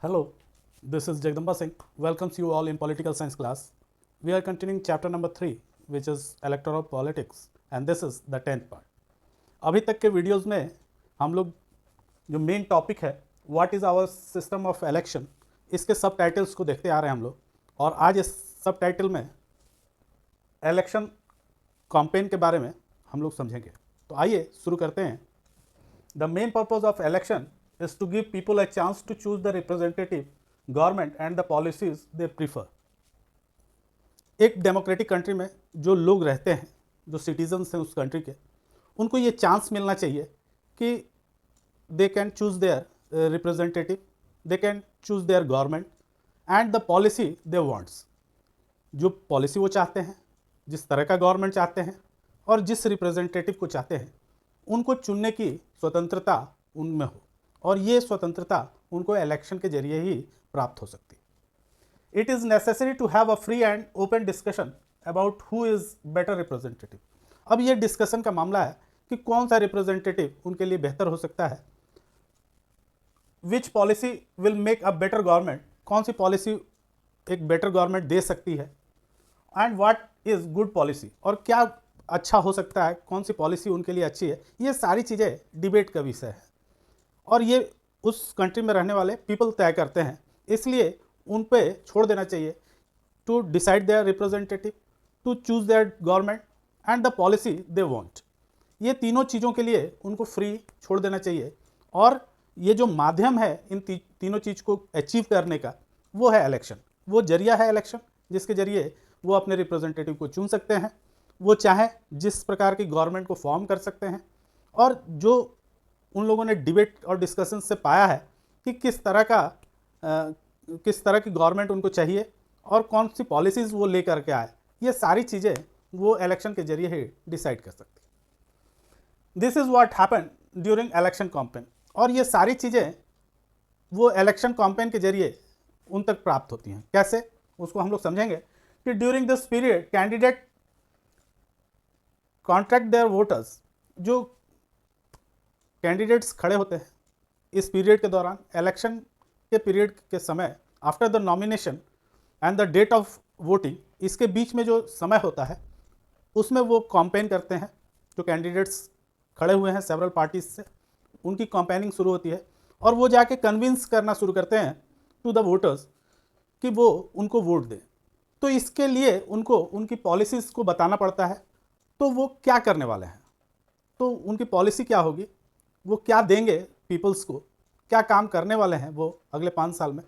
Hello, this is Jagdamba Singh. Welcomes you all in political science class. We are continuing chapter number 3, which is electoral politics, and this is the 10th part. अभी तक के videos में हम लोग जो main topic है what is our system of election, इसके सब टाइटल्स को देखते आ रहे हैं हम लोग, और आज इस सब टाइटल में इलेक्शन कैंपेन के बारे में हम लोग समझेंगे। तो आइए शुरू करते हैं। The main purpose of election is to give people a chance to choose the representative government and the policies they prefer. एक डेमोक्रेटिक कंट्री में जो लोग रहते हैं, जो सिटीजन्स हैं उस कंट्री के, उनको ये चांस मिलना चाहिए कि they can choose their representative, they can choose their government and the policy they wants. जो पॉलिसी वो चाहते हैं, जिस तरह का गवर्नमेंट चाहते हैं और जिस रिप्रेजेंटेटिव को चाहते हैं, उनको चुनने की स्वतंत्रता उनमें हो, और ये स्वतंत्रता उनको इलेक्शन के जरिए ही प्राप्त हो सकती है। It is necessary to have a free and open discussion about who is better representative. अब ये डिस्कशन का मामला है कि कौन सा रिप्रेजेंटेटिव उनके लिए बेहतर हो सकता है, विच policy will make a better government, कौन सी पॉलिसी एक बेटर गवर्नमेंट दे सकती है, and what is good policy, और क्या अच्छा हो सकता है, कौन सी पॉलिसी उनके लिए अच्छी है। ये सारी चीज़ें डिबेट का विषय है और ये उस कंट्री में रहने वाले पीपल तय करते हैं, इसलिए उन पे छोड़ देना चाहिए to decide their representative, to choose their government and the policy they want. ये तीनों चीज़ों के लिए उनको फ्री छोड़ देना चाहिए, और ये जो माध्यम है इन तीनों चीज़ को अचीव करने का, वो है इलेक्शन। वो जरिया है इलेक्शन जिसके जरिए वो अपने रिप्रेजेंटेटिव को चुन सकते हैं, वो चाहे जिस प्रकार की गवर्नमेंट को फॉर्म कर सकते हैं। और जो उन लोगों ने डिबेट और डिस्कशन से पाया है कि किस तरह की गवर्नमेंट उनको चाहिए और कौन सी पॉलिसीज़ वो लेकर के आए, ये सारी चीज़ें वो इलेक्शन के जरिए ही डिसाइड कर सकती है। This is what happen during election campaign, और ये सारी चीज़ें वो इलेक्शन कैंपेन के जरिए उन तक प्राप्त होती हैं। कैसे, उसको हम लोग समझेंगे कि during this period candidate contract their voters. जो कैंडिडेट्स खड़े होते हैं इस पीरियड के दौरान, इलेक्शन के पीरियड के समय, after the nomination and the date of voting, इसके बीच में जो समय होता है उसमें वो कैंपेन करते हैं। जो कैंडिडेट्स खड़े हुए हैं सेवरल पार्टीज से, उनकी कैंपेनिंग शुरू होती है और वो जाके कन्विंस करना शुरू करते हैं टू द वोटर्स कि वो उनको वोट दें। तो इसके लिए उनको उनकी पॉलिसीज़ को बताना पड़ता है, तो वो क्या करने वाले हैं, तो उनकी पॉलिसी क्या होगी, वो क्या देंगे पीपल्स को, क्या काम करने वाले हैं वो अगले 5 साल में,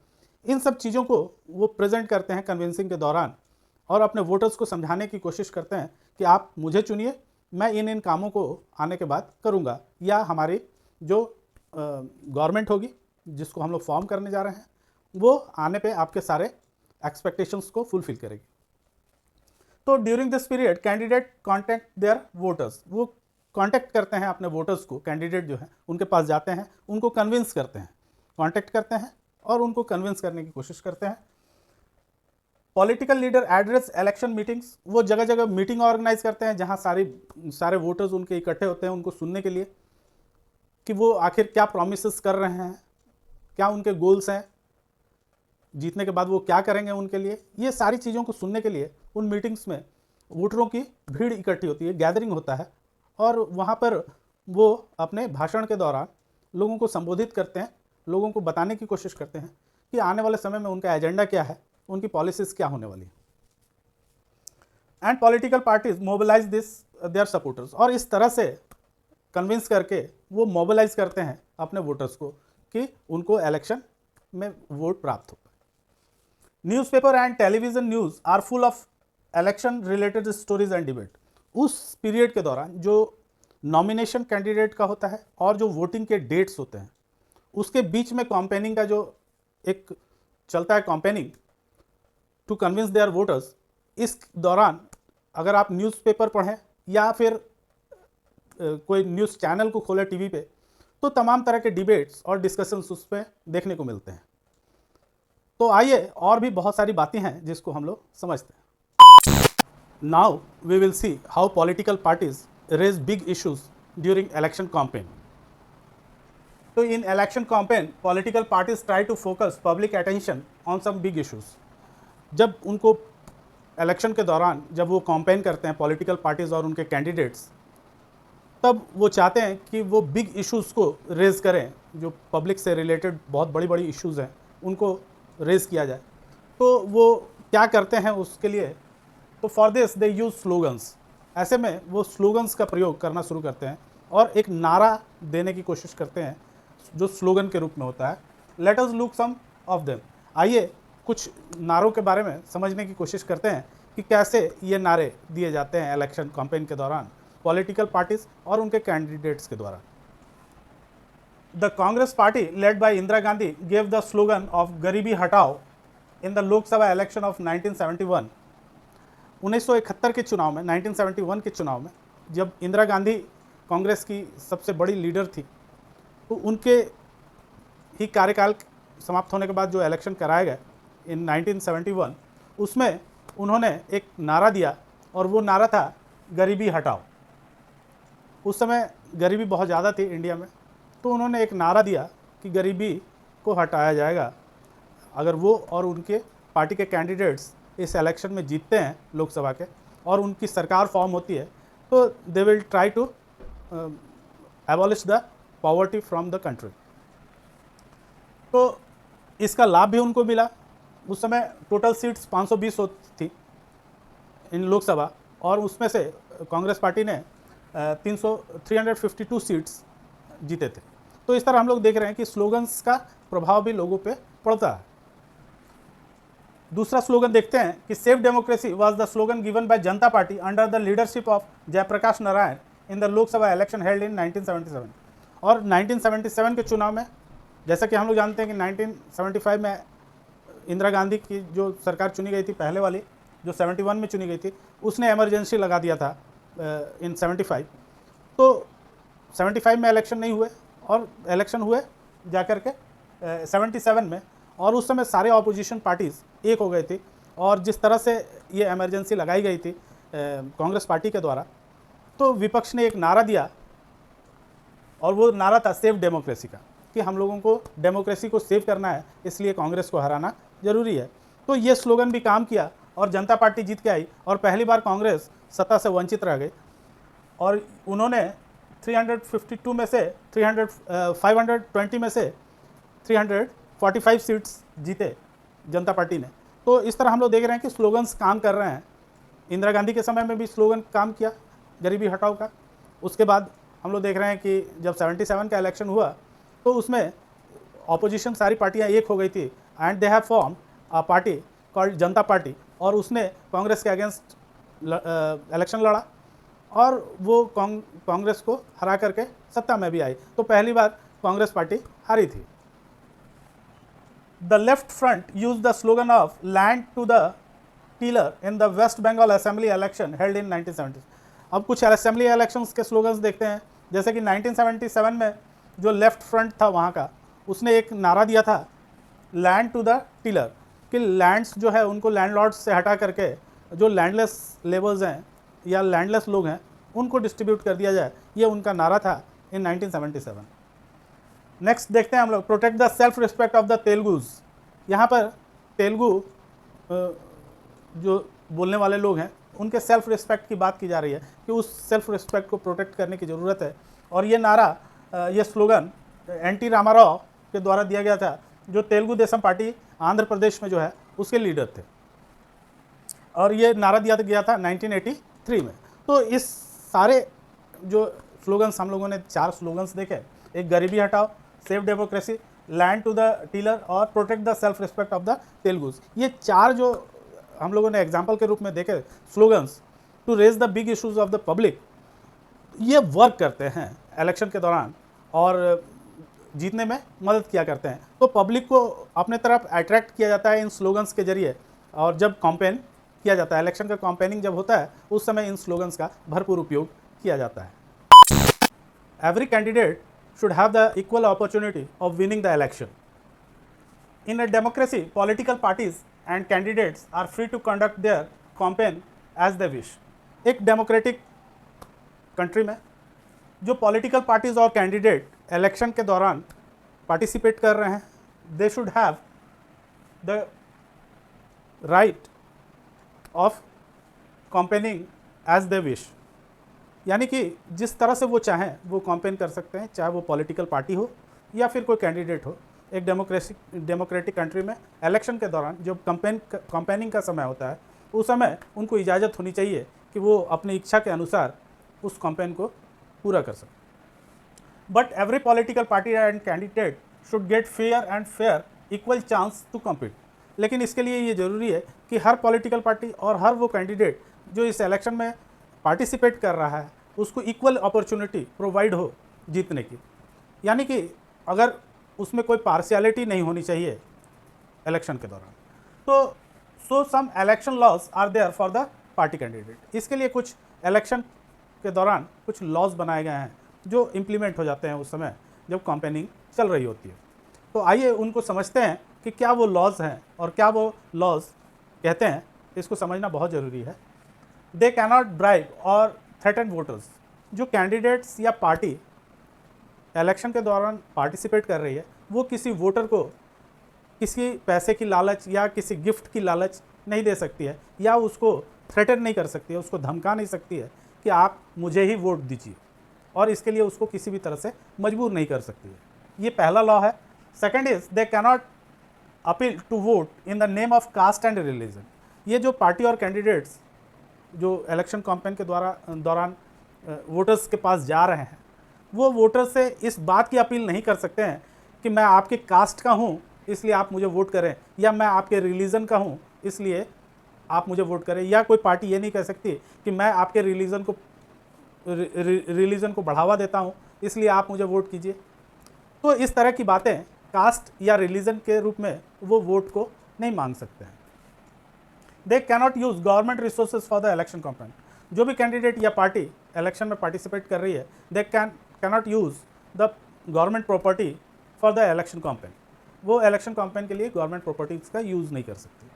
इन सब चीज़ों को वो प्रेजेंट करते हैं कन्विंसिंग के दौरान, और अपने वोटर्स को समझाने की कोशिश करते हैं कि आप मुझे चुनिए, मैं इन कामों को आने के बाद करूँगा, या हमारी जो गवर्नमेंट होगी जिसको हम लोग फॉर्म करने जा रहे हैं, वो आने पे आपके सारे एक्सपेक्टेशंस को फुलफिल करेगी। तो during this period candidate contact their voters, वो कांटेक्ट करते हैं अपने वोटर्स को, कैंडिडेट जो है उनके पास जाते हैं, उनको कन्विंस करते हैं, कांटेक्ट करते हैं और उनको कन्विंस करने की कोशिश करते हैं। Political leader address election meetings, वो जगह जगह मीटिंग ऑर्गेनाइज करते हैं जहां सारे वोटर्स उनके इकट्ठे होते हैं उनको सुनने के लिए कि वो आखिर क्या प्रॉमिसेस कर रहे हैं, क्या उनके गोल्स हैं, जीतने के बाद वो क्या करेंगे उनके लिए। ये सारी चीज़ों को सुनने के लिए उन मीटिंग्स में वोटरों की भीड़ इकट्ठी होती है, गैदरिंग होता है, और वहाँ पर वो अपने भाषण के दौरान लोगों को संबोधित करते हैं, लोगों को बताने की कोशिश करते हैं कि आने वाले समय में उनका एजेंडा क्या है, उनकी पॉलिसीज़ क्या होने वाली है। And political parties mobilise their supporters, और इस तरह से कन्विंस करके वो मोबिलाइज करते हैं अपने वोटर्स को कि उनको इलेक्शन में वोट प्राप्त हो। Newspaper and television news are full of election related stories and debate. उस पीरियड के दौरान जो नॉमिनेशन कैंडिडेट का होता है और जो वोटिंग के डेट्स होते हैं, उसके बीच में कैंपेनिंग का जो एक चलता है, campaigning to convince their voters, इस दौरान अगर आप न्यूज़पेपर पढ़ें या फिर कोई न्यूज़ चैनल को खोलें टीवी पे, तो तमाम तरह के डिबेट्स और डिस्कशंस उस पर देखने को मिलते हैं। तो आइए और भी बहुत सारी बातें हैं जिसको हम लोग समझते हैं। Now we will see how political parties raise big issues during election campaign. तो in election campaign political parties try to focus public attention on some big issues. जब उनको इलेक्शन के दौरान जब वो कैंपेन करते हैं पॉलिटिकल पार्टीज और उनके कैंडिडेट्स, तब वो चाहते हैं कि वो बिग इश्यूज़ को रेज़ करें, जो पब्लिक से रिलेटेड बहुत बड़ी बड़ी इश्यूज़ हैं उनको रेज़ किया जाए। तो वो क्या करते हैं उसके लिए, तो for this they use slogans. ऐसे में वो स्लोगन्स का प्रयोग करना शुरू करते हैं और एक नारा देने की कोशिश करते हैं जो स्लोगन के रूप में होता है। Let us look some of them. आइए कुछ नारों के बारे में समझने की कोशिश करते हैं कि कैसे ये नारे दिए जाते हैं इलेक्शन कैंपेन के दौरान पॉलिटिकल पार्टीज और उनके कैंडिडेट्स के द्वारा। The Congress party led by Indira Gandhi gave the slogan of गरीबी हटाओ इन द लोकसभा इलेक्शन ऑफ 1971। 1971 के चुनाव में, 1971 के चुनाव में जब इंदिरा गांधी कांग्रेस की सबसे बड़ी लीडर थी, तो उनके ही कार्यकाल समाप्त होने के बाद जो इलेक्शन कराया गया इन 1971, उसमें उन्होंने एक नारा दिया और वो नारा था गरीबी हटाओ। उस समय गरीबी बहुत ज़्यादा थी इंडिया में, तो उन्होंने एक नारा दिया कि गरीबी को हटाया जाएगा अगर वो और उनके पार्टी के कैंडिडेट्स इस इलेक्शन में जीतते हैं लोकसभा के और उनकी सरकार फॉर्म होती है, तो they will try to abolish the poverty from the country. तो इसका लाभ भी उनको मिला। उस समय टोटल सीट्स 520 थी इन लोकसभा और उसमें से कांग्रेस पार्टी ने 352 सीट्स जीते थे। तो इस तरह हम लोग देख रहे हैं कि स्लोगन्स का प्रभाव भी लोगों पे पड़ता है। दूसरा स्लोगन देखते हैं कि save democracy was the slogan given by Janata Party under the leadership of Jayaprakash Narayan in the Lok Sabha election held in 1977। और 1977 के चुनाव में, जैसा कि हम लोग जानते हैं कि 1975 में इंदिरा गांधी की जो सरकार चुनी गई थी, पहले वाली जो 71 में चुनी गई थी, उसने इमरजेंसी लगा दिया था इन 75। तो 75 में इलेक्शन नहीं हुए और इलेक्शन हुए जाकर के 77 में, और उस समय सारे ऑपोजिशन पार्टीज़ एक हो गए थे। और जिस तरह से ये इमरजेंसी लगाई गई थी कांग्रेस पार्टी के द्वारा, तो विपक्ष ने एक नारा दिया और वो नारा था सेफ डेमोक्रेसी का, कि हम लोगों को डेमोक्रेसी को सेव करना है, इसलिए कांग्रेस को हराना जरूरी है। तो ये स्लोगन भी काम किया और जनता पार्टी जीत के आई और पहली बार कांग्रेस सत्ता से वंचित रह गई और उन्होंने 352 में से 520 में से 345 सीट्स जीते जनता पार्टी ने। तो इस तरह हम लोग देख रहे हैं कि स्लोगन्स काम कर रहे हैं। इंदिरा गांधी के समय में भी स्लोगन काम किया गरीबी हटाओ का। उसके बाद हम लोग देख रहे हैं कि जब 77 का इलेक्शन हुआ तो उसमें ऑपोजिशन सारी पार्टियां एक हो गई थी and they have form a party called Janata party, और उसने कांग्रेस के अगेंस्ट इलेक्शन लड़ा और वो कांग्रेस को हरा करके सत्ता में भी आई। तो पहली बार कांग्रेस पार्टी हारी थी। The left front use the slogan of land to the tiller in the West Bengal assembly election held in 1970। अब कुछ असेंबली इलेक्शंस के स्लोगन्स देखते हैं। जैसे कि 1977 में जो लेफ्ट फ्रंट था वहाँ का, उसने एक नारा दिया था लैंड टू द टीलर, कि लैंड्स जो है उनको लैंडलॉर्ड्स से हटा करके जो लैंडलेस लेबर्स हैं या लैंडलेस लोग हैं उनको डिस्ट्रीब्यूट कर दिया जाए। ये उनका नारा था इन 1977। नेक्स्ट देखते हैं हम लोग protect the self respect of the Telugus. यहाँ पर तेलुगु जो बोलने वाले लोग हैं उनके सेल्फ रिस्पेक्ट की बात की जा रही है कि उस सेल्फ रिस्पेक्ट को प्रोटेक्ट करने की ज़रूरत है। और ये नारा, ये स्लोगन एन.टी. रामाराव के द्वारा दिया गया था, जो तेलुगु देशम पार्टी आंध्र प्रदेश में जो है उसके लीडर थे, और ये नारा दिया गया था 1983 में। तो इस सारे जो स्लोगन्स हम लोगों ने 4 स्लोगन्स देखे, एक गरीबी हटाओ, save democracy, land to the tiller और protect the self respect of the Telugus, ये 4 जो हम लोगों ने एग्जाम्पल के रूप में देखे slogans to raise the big issues of the public, ये वर्क करते हैं इलेक्शन के दौरान और जीतने में मदद किया करते हैं। तो पब्लिक को अपने तरफ अट्रैक्ट किया जाता है इन स्लोगन्स के जरिए, और जब कैंपेन किया जाता है, इलेक्शन का कैंपेनिंग जब होता है, उस समय इन स्लोगन्स का भरपूर उपयोग किया जाता है। Every candidate should have the equal opportunity of winning the election. In a democracy, political parties and candidates are free to conduct their campaign as they wish. एक डेमोक्रेटिक कंट्री में जो पॉलिटिकल पार्टीज और candidate election के दौरान participate कर रहे हैं, they should have the right of campaigning as they wish, यानी कि जिस तरह से वो चाहें वो कैंपेन कर सकते हैं, चाहे वो पॉलिटिकल पार्टी हो या फिर कोई कैंडिडेट हो। एक डेमोक्रेटिक कंट्री में इलेक्शन के दौरान जब कैंपेनिंग का समय होता है, उस समय उनको इजाज़त होनी चाहिए कि वो अपनी इच्छा के अनुसार उस कैंपेन को पूरा कर सकें। But every political party and candidate should get fair equal chance to compete. लेकिन इसके लिए ये ज़रूरी है कि हर पॉलिटिकल पार्टी और हर वो कैंडिडेट जो इस इलेक्शन में पार्टिसिपेट कर रहा है उसको इक्वल अपॉर्चुनिटी प्रोवाइड हो जीतने की, यानी कि अगर उसमें कोई पार्शियलिटी नहीं होनी चाहिए इलेक्शन के दौरान। तो so some election laws are there for the party candidate. इसके लिए कुछ इलेक्शन के दौरान कुछ लॉज बनाए गए हैं जो इम्प्लीमेंट हो जाते हैं उस समय जब कैंपेनिंग चल रही होती है। तो आइए उनको समझते हैं कि क्या वो लॉज हैं और क्या वो लॉज कहते हैं, इसको समझना बहुत ज़रूरी है। दे कैनॉट ब्राइब और थ्रेटन वोटर्स। जो कैंडिडेट्स या पार्टी इलेक्शन के दौरान पार्टिसिपेट कर रही है वो किसी वोटर को किसी पैसे की लालच या किसी गिफ्ट की लालच नहीं दे सकती है, या उसको थ्रेटन नहीं कर सकती है, उसको धमका नहीं सकती है कि आप मुझे ही वोट दीजिए, और इसके लिए उसको किसी भी तरह से मजबूर नहीं कर सकती है। ये पहला लॉ है। Second is they cannot appeal to vote in the name of caste and religion. ये जो पार्टी और कैंडिडेट्स जो इलेक्शन कैंपेन के दौरान वोटर्स के पास जा रहे हैं, वो वोटर्स से इस बात की अपील नहीं कर सकते हैं कि मैं आपके कास्ट का हूँ इसलिए आप मुझे वोट करें, या मैं आपके रिलीजन का हूँ इसलिए आप मुझे वोट करें, या कोई पार्टी ये नहीं कह सकती कि मैं आपके रिलीजन को बढ़ावा देता हूँ इसलिए आप मुझे वोट कीजिए। तो इस तरह की बातें कास्ट या रिलीजन के रूप में वो वोट को नहीं मांग सकते हैं। They cannot use government resources for the election campaign. जो भी कैंडिडेट या पार्टी इलेक्शन में पार्टिसिपेट कर रही है, they cannot use the government property for the election campaign. वो इलेक्शन कैंपेन के लिए गवर्नमेंट प्रॉपर्टीज का यूज नहीं कर सकती।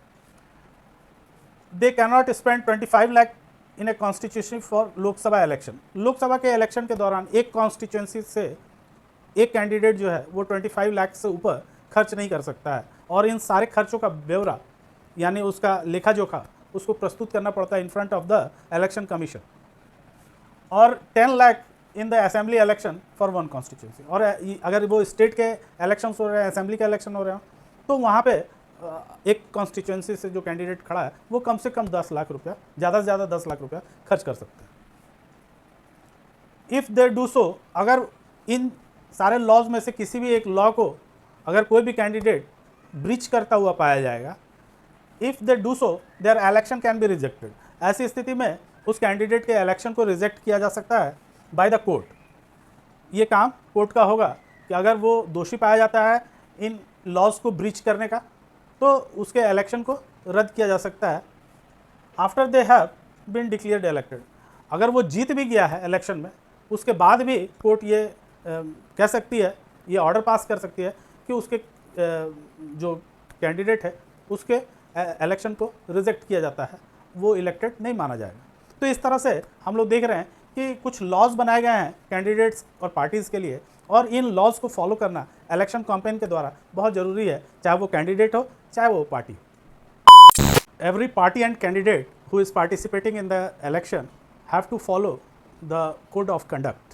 They cannot spend 25 lakh in a constitution for Lok Sabha election. Lok Sabha के इलेक्शन के दौरान एक कॉन्स्टिट्यूंसी से एक कैंडिडेट जो है वो 25 लाख से ऊपर खर्च नहीं कर सकता है, और इन सारे खर्चों का ब्यौरा यानी उसका लेखा जोखा उसको प्रस्तुत करना पड़ता है in front of the election commission. और 10 lakh in the assembly election for one constituency. और अगर वो स्टेट के इलेक्शन हो रहे हैं, असेंबली के इलेक्शन हो रहे हो, तो वहाँ पे एक कॉन्स्टिट्यूंसी से जो कैंडिडेट खड़ा है वो कम से कम 10 लाख रुपया, ज़्यादा से ज़्यादा 10 लाख रुपया खर्च कर सकते हैं। इफ़ दे डू सो, अगर इन सारे लॉज में से किसी भी एक लॉ को अगर कोई भी कैंडिडेट ब्रीच करता हुआ पाया जाएगा, if they do so their election can be rejected. ऐसी स्थिति में उस कैंडिडेट के इलेक्शन को रिजेक्ट किया जा सकता है बाय द कोर्ट। ये काम कोर्ट का होगा कि अगर वो दोषी पाया जाता है इन लॉज को ब्रीच करने का, तो उसके इलेक्शन को रद्द किया जा सकता है after they have been declared elected. अगर वो जीत भी गया है इलेक्शन में, उसके बाद भी कोर्ट ये कह सकती है, ये ऑर्डर पास कर सकती है कि उसके जो कैंडिडेट है उसके इलेक्शन को रिजेक्ट किया जाता है, वो इलेक्टेड नहीं माना जाएगा। तो इस तरह से हम लोग देख रहे हैं कि कुछ लॉज बनाए गए हैं कैंडिडेट्स और पार्टीज़ के लिए, और इन लॉज को फॉलो करना इलेक्शन कैंपेन के द्वारा बहुत ज़रूरी है, चाहे वो कैंडिडेट हो चाहे वो party. Every party and candidate who is participating in the election have to follow the code of conduct.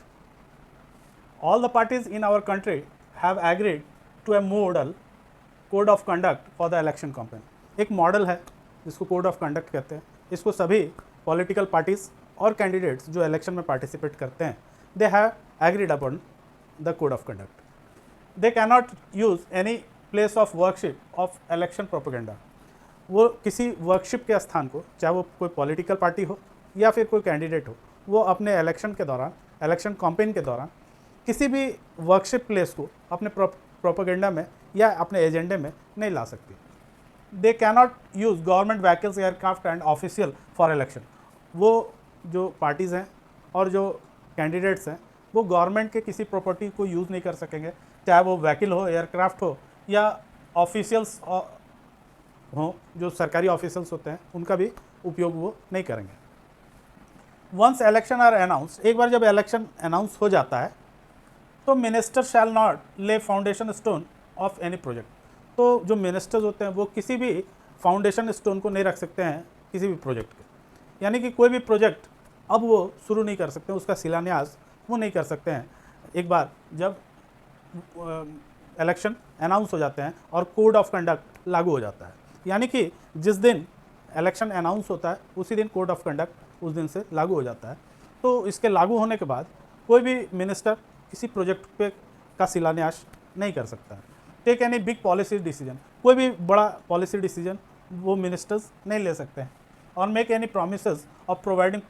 All the parties in our country have agreed to a model code of conduct for the election campaign। एक model है जिसको code of conduct कहते हैं। इसको सभी political parties और candidates जो election में पार्टिसिपेट करते हैं, they have agreed upon the code of conduct. They cannot use any place of worship of election propaganda. वो किसी वर्कशिप के स्थान को, चाहे वो कोई पॉलिटिकल पार्टी हो या फिर कोई कैंडिडेट हो, वो अपने इलेक्शन के दौरान, इलेक्शन कैंपेन के दौरान किसी भी वर्कशिप प्लेस को अपने प्रोपेगेंडा में या अपने एजेंडे में नहीं ला सकती। They cannot use government vehicles, aircraft and official for election. वो जो पार्टीज़ हैं और जो कैंडिडेट्स हैं वो गवर्नमेंट के किसी प्रॉपर्टी को यूज़ नहीं कर सकेंगे, चाहे वो व्हीकल हो, एयरक्राफ्ट हो या ऑफिशियल्स हो, जो सरकारी ऑफिशियल्स होते हैं उनका भी उपयोग वो नहीं करेंगे। वंस इलेक्शन आर अनाउंस, एक बार जब इलेक्शन अनाउंस हो जाता है तो मिनिस्टर शैल नॉट ले foundation stone of any project. तो जो मिनिस्टर्स होते हैं वो किसी भी फाउंडेशन स्टोन को नहीं रख सकते हैं किसी भी प्रोजेक्ट के, यानी कि कोई भी प्रोजेक्ट अब वो शुरू नहीं कर सकते, उसका शिलान्यास वो नहीं कर सकते हैं एक बार जब इलेक्शन अनाउंस हो जाते हैं और कोड ऑफ कंडक्ट लागू हो जाता है। यानी कि जिस दिन इलेक्शन अनाउंस होता है उसी दिन कोड ऑफ कंडक्ट उस दिन से लागू हो जाता है। तो इसके लागू होने के बाद कोई भी मिनिस्टर किसी प्रोजेक्ट पे का शिलान्यास नहीं कर सकता है। Take any big policy decision, कोई भी बड़ा पॉलिसी डिसीजन वो मिनिस्टर्स नहीं ले सकते हैं। और make any promises of providing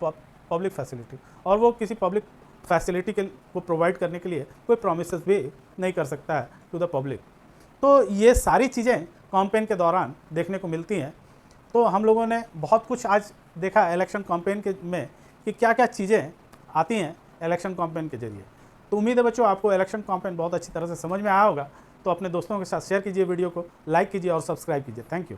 public facility, और वो किसी पब्लिक फैसिलिटी के को प्रोवाइड करने के लिए कोई प्रोमिसेस भी नहीं कर सकता है टू द पब्लिक। तो ये सारी चीज़ें कैंपेन के दौरान देखने को मिलती हैं। तो हम लोगों ने बहुत कुछ आज देखा इलेक्शन कैंपेन के में कि क्या क्या चीज़ें आती हैं इलेक्शन कैंपेन के जरिए। तो उम्मीद है बच्चों आपको इलेक्शन कैंपेन बहुत अच्छी तरह से समझ में आया होगा। तो अपने दोस्तों के साथ शेयर कीजिए, वीडियो को लाइक कीजिए और सब्सक्राइब कीजिए। Thank you.